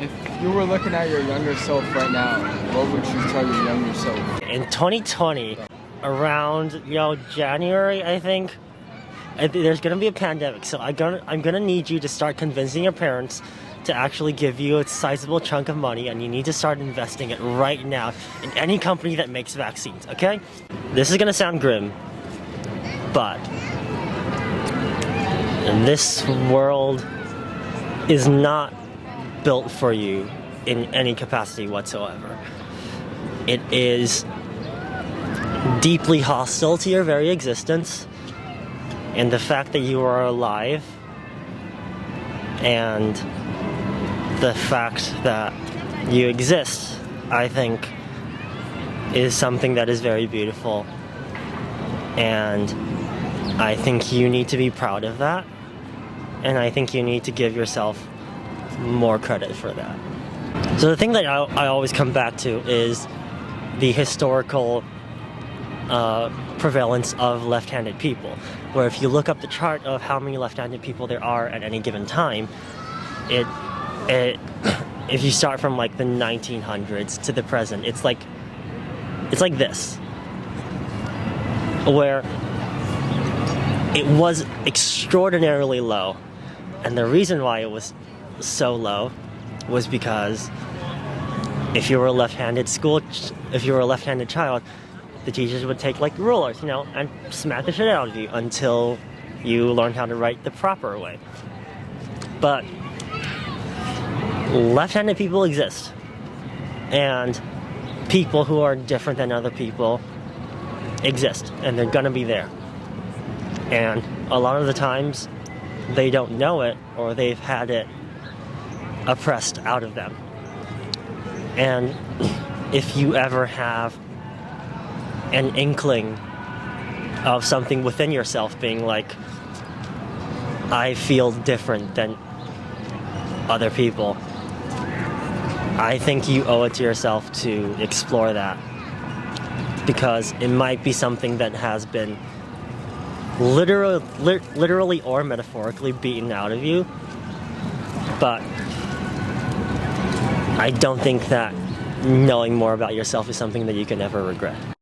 If you were looking at your younger self right now, what would you tell your younger self? In 2020, around January, I think there's gonna be a pandemic. So I'm gonna need you to start convincing your parents to actually give you a sizable chunk of money, and you need to start investing it right now in any company that makes vaccines. Okay? This is gonna sound grim, but this world is not built for you in any capacity whatsoever. It is deeply hostile to your very existence, and the fact that you are alive and the fact that you exist, I think, is something that is very beautiful, and I think you need to be proud of that, and I think you need to give yourself more credit for that. So the thing that I always come back to is the historical prevalence of left-handed people, where if you look up the chart of how many left-handed people there are at any given time, if you start from like the 1900s to the present, it's like this, where it was extraordinarily low, and the reason why it was so low was because if you were a left-handed child, the teachers would take like rulers, and smack the shit out of you until you learned how to write the proper way. But left-handed people exist, and people who are different than other people exist, and they're gonna be there. And a lot of the times they don't know it, or they've had it oppressed out of them. And if you ever have an inkling of something within yourself being like, I feel different than other people, I think you owe it to yourself to explore that, because it might be something that has been literally or metaphorically beaten out of you. But I don't think that knowing more about yourself is something that you can ever regret.